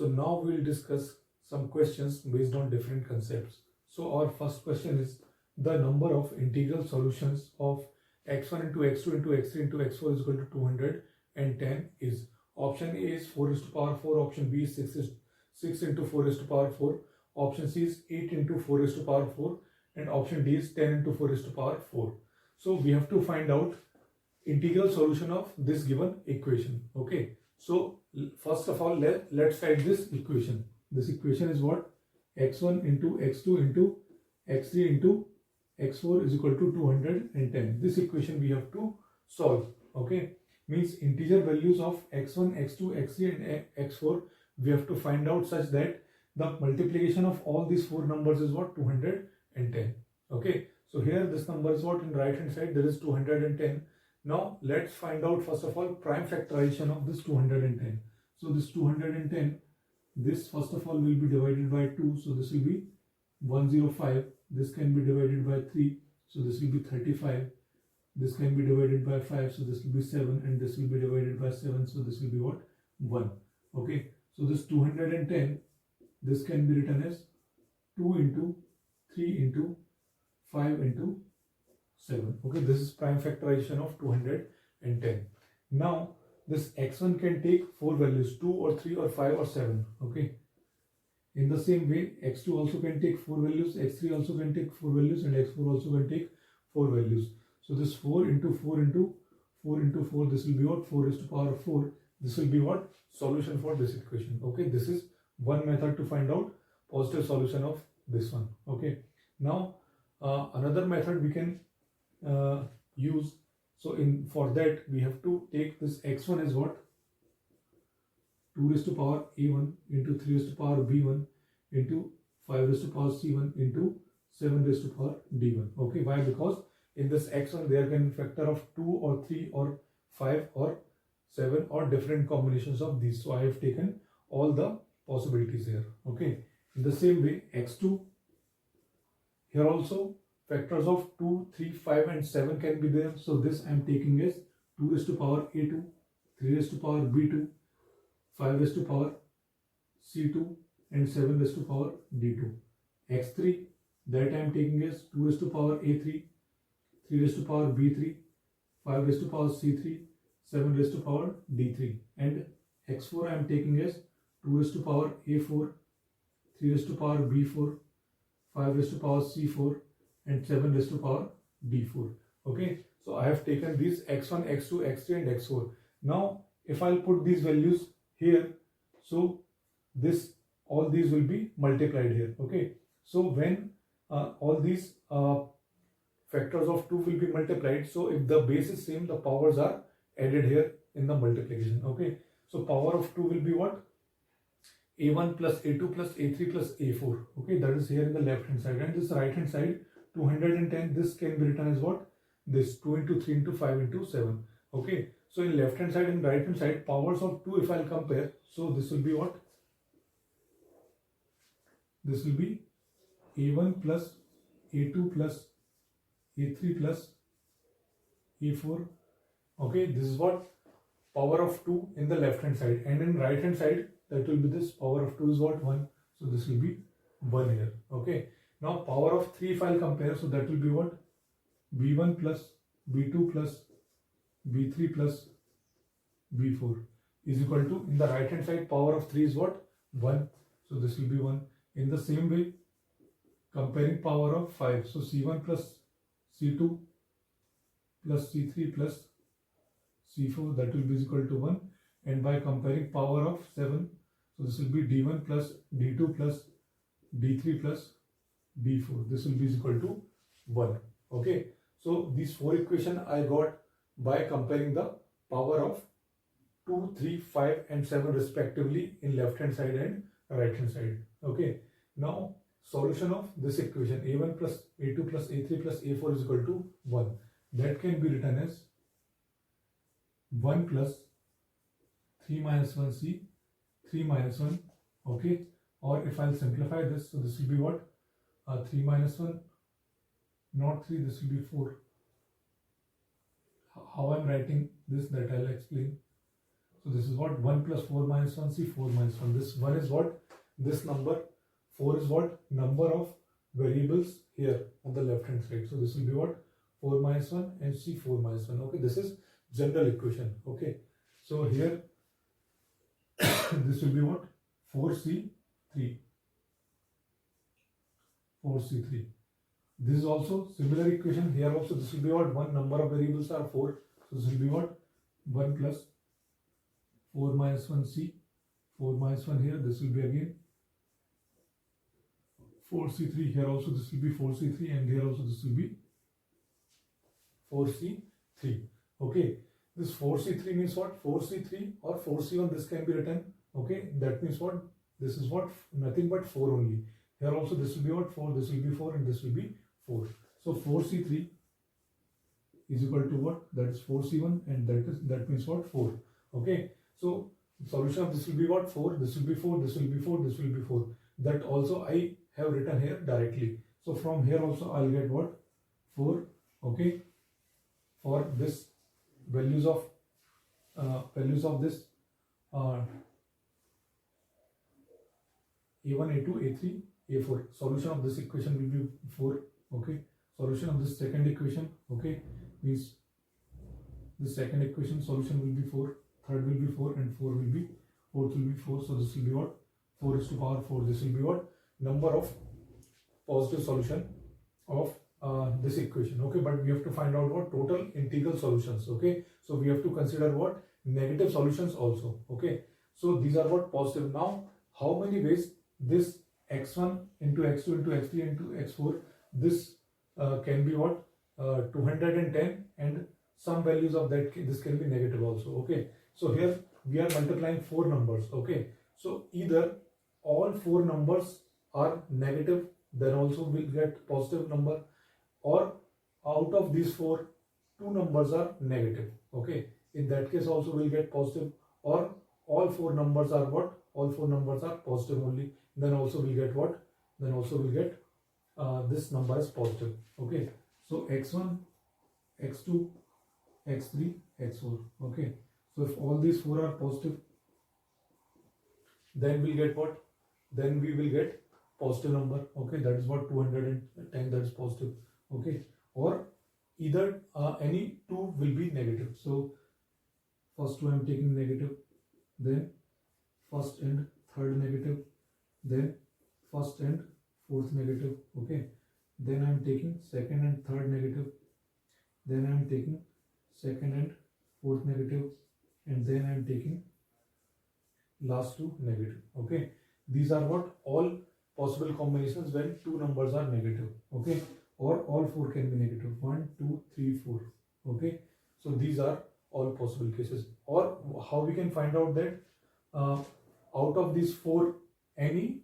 So now we will discuss some questions based on different concepts. So our first question is the number of integral solutions of x1 into x2 into x3 into x4 is equal to 210 is. Option A is 4 raised to power 4, option B is 6 into 4 raised to power 4, option C is 8 into 4 raised to power 4, and option D is 10 into 4 raised to power 4. So we have to find out integral solution of this given equation. Okay, so first of all let's write this equation. This equation is what? X1 into x2 into x3 into x4 is equal to 210. This equation we have to solve. Okay, means integer values of x1, x2, x3 and x4 we have to find out such that the multiplication of all these four numbers is what? 210. Okay, so here this number is what? In right hand side there is 210. Now let's find out first of all prime factorization of this 210. So this 210, this first of all will be divided by 2, so this will be 105. This can be divided by 3, so this will be 35. This can be divided by 5, so this will be 7, and this will be divided by 7, so this will be what? 1. Okay, so this 210, this can be written as 2 into 3 into 5 into 7. Okay, this is prime factorization of 210. Now this x1 can take 4 values, 2 or 3 or 5 or 7. Okay, in the same way x2 also can take 4 values, x3 also can take 4 values, and x4 also can take 4 values. So this 4 into 4 into 4 into 4, this will be what? 4 raised to power 4. This will be what? Solution for this equation. Okay, this is one method to find out positive solution of this one. Okay, now another method we can use. So for that we have to take this x1 as what? 2 raised to power a1 into 3 raised to power b1 into 5 raised to power c1 into 7 raised to power d1. Okay, why? Because in this x1 there can be factor of 2 or 3 or 5 or 7 or different combinations of these. So I have taken all the possibilities here. Okay, in the same way x2, here also factors of 2, 3, 5 and 7 can be there. So this I am taking as 2 raised to power a2, 3 raised to power b2, 5 raised to power c2 and 7 raised to power d2. x3, that I am taking as 2 raised to power a3, 3 raised to power b3, 5 raised to power c3, 7 raised to power d3. And x4 I am taking as 2 raised to power a4, 3 raised to power b4, 5 raised to power c4 and 7 raised to power d4. Okay, so I have taken these x1, x2, x3 and x4. Now if I'll put these values here, so this all these will be multiplied here. Okay, so when all these factors of 2 will be multiplied, so if the base is same, the powers are added here in the multiplication. Okay, so power of 2 will be what? a1 plus a2 plus a3 plus a4. Okay, that is here in the left hand side, and this right hand side 210, this can be written as what? This 2 into 3 into 5 into 7. Okay, so in left hand side and right hand side, powers of 2 if I'll compare, so this will be what? This will be a1 plus a2 plus a3 plus a4. Okay, this is what? Power of 2 in the left hand side, and in right hand side that will be this power of 2 is what? 1. So this will be 1 here. Okay, now power of 3 if I'll compare, so that will be what? b1 plus b2 plus b3 plus b4 is equal to, in the right hand side power of 3 is what? 1. So this will be 1. In the same way, comparing power of 5, so c1 plus c2 plus c3 plus c4, that will be equal to 1. And by comparing power of 7, so this will be d1 plus d2 plus d3 plus d4, this will be equal to 1. Okay, so these four equations I got by comparing the power of 2, 3, 5 and 7 respectively in left hand side and right hand side. Okay, now solution of this equation a1 plus a2 plus a3 plus a4 is equal to 1. That can be written as 1 plus 3 minus 1c, 3 minus 1. Okay, or if I'll simplify this, so this will be what? 3 minus 1, not 3, this will be 4. How I'm writing this, that I'll explain. So this is what 1 plus 4 minus 1 c 4 minus 1. This 1 is what? This number. 4 is what? Number of variables here on the left hand side. So this will be what? 4 minus 1 and c 4 minus 1. Okay, this is general equation. Okay, so here this will be what? 4c3. 4c3. This is also similar equation. Here also this will be what? One number of variables are 4. So this will be what? 1 plus 4 minus 1 c. 4 minus 1 here. This will be again 4c3. Here also this will be 4c3 and here also this will be 4c3. Okay. This 4c3 means what? 4c3 or 4c1. This can be written. Okay. That means what? This is what? Nothing but 4 only. Here also this will be what? 4. This will be 4 and this will be 4. So 4c3 is equal to what? That is 4c1 and that means what? 4. Okay. So solution of this will be what? 4. This will be 4. This will be 4. This will be 4. That also I have written here directly. So from here also I'll get what? 4. Okay. For this values of this A1, A2, A3, A4. Solution of this equation will be 4. Okay. Solution of this second equation. Okay. Means the second equation solution will be 4. Third will be 4 and fourth will be 4. So this will be what? 4 is to power 4. This will be what? Number of positive solution of this equation. Okay, but we have to find out what? Total integral solutions. Okay, so we have to consider what? Negative solutions also. Okay, so these are what? Positive. Now how many ways this x1 into x2 into x3 into x4, this can be what? 210 and some values of that, this can be negative also. Okay, so here we are multiplying 4 numbers. Okay, so either all 4 numbers are negative, then also we'll get positive number, or out of these 4, 2 numbers are negative. Okay, in that case also we'll get positive, or all 4 numbers are what? All 4 numbers are positive only, then also we'll get what? Then also we'll get this number is positive. Okay, so x1, x2, x3, x4. Okay, so if all these 4 are positive, then we'll get what? Then we will get positive number. Okay, that is what? 210, that is positive. Okay, or either any 2 will be negative. So first 2 I am taking negative, then first and third negative, then first and fourth negative. Okay, then I am taking second and third negative, then I am taking second and fourth negative, and then I am taking last 2 negative. Okay, these are what? All possible combinations when 2 numbers are negative. Okay, or all 4 can be negative. 1, 2, 3, 4. Okay, so these are all possible cases. Or how we can find out that out of these 4, any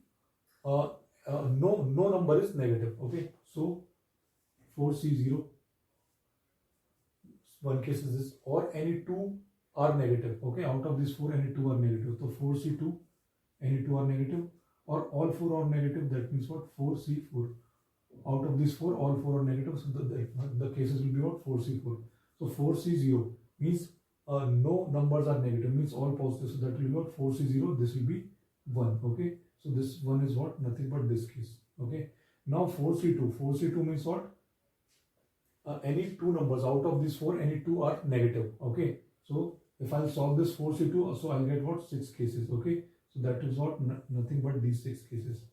no number is negative. Okay, so 4c0, one case is this, or any 2 are negative. Okay, out of these 4, any 2 are negative. So 4c2, any 2 are negative, or all 4 are negative. That means what? 4c4. Out of these 4, all 4 are negative. So the cases will be what? 4c4. So 4c0 means no numbers are negative, means all positive. So that will be what? 4c0. This will be 1. Okay, so this 1 is what? Nothing but this case. Okay, now 4c2. 4c2 means what? Any 2 numbers out of these 4, any 2 are negative. Okay, so if I'll solve this 4c2, so I'll get what? 6 cases. Okay, so that is what? Nothing but these 6 cases.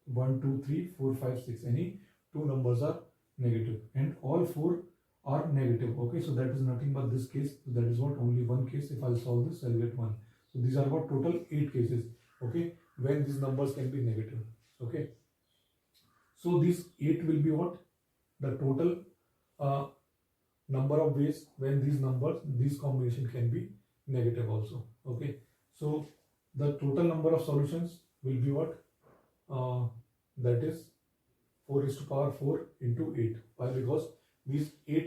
1, 2, 3, 4, 5, 6. Any 2 numbers are negative and all 4 are negative. Okay, so that is nothing but this case. So that is what? Only one case. If I'll solve this, I'll get 1. So these are what? Total 8 cases. Okay, when these numbers can be negative. Okay, so these 8 will be what? The total number of ways when these combination can be negative also. Okay, so the total number of solutions will be what? That is 4 is to power 4 into 8. Why? Because these 8